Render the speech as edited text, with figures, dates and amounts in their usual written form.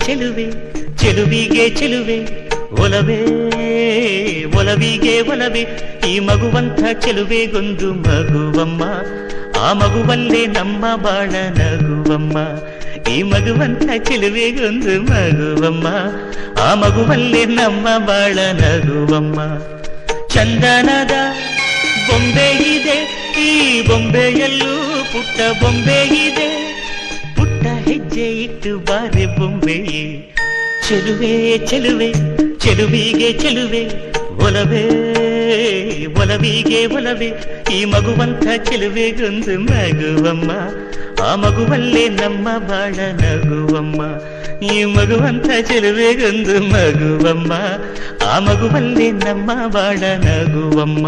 ಚೆಲುವೆ ಚೆಲುವಿಗೆ ಚೆಲುವೆ ಒಲವೇ ಒಲವಿಗೆ ಒಲವೇ ಈ ಮಗುವಂಥ ಚೆಲುವೆಗೊಂದು ಮಗುವಮ್ಮ ಆ ಮಗುವಲ್ಲೇ ನಮ್ಮ ಬಾಳ ನಗುವಮ್ಮ ಈ ಮಗುವಂಥ ಚೆಲುವೆಗೊಂದು ಮಗುವಮ್ಮ ಆ ಮಗುವಲ್ಲೇ ನಮ್ಮ ಬಾಳ ನಗುವಮ್ಮ ಚಂದನದ ಬೊಂಬೆ ಇದೆ ಈ ಬೊಂಬೆಯಲ್ಲೂ ಪುಟ್ಟ ಬೊಂಬೆ ಇದೆ ಪುಟ್ಟ ಹೆಜ್ಜೆ ಇಟ್ಟು ಬಾರೆ ಬೊಂಬೆಯೇ ಚೆಲುವೆ ಚೆಲುವೆ ಚೆಲುವಿಗೆ ಚೆಲುವೆ ಒಲವೇ ಒಲವಿಗೆ ಒಲವೇ ಈ ಮಗುವಂಥ ಚೆಲುವೆಗೊಂದು ಮಗುವಮ್ಮ ಆ ಮಗುವಲ್ಲೇ ನಮ್ಮ ಬಾಳ ನಗುವಮ್ಮ ಈ ಮಗುವಂಥ ಚೆಲುವೆಗೊಂದು ಮಗುವಮ್ಮ ಆ ಮಗುವಲ್ಲೇ ನಮ್ಮ ಬಾಳ ನಗುವಮ್ಮ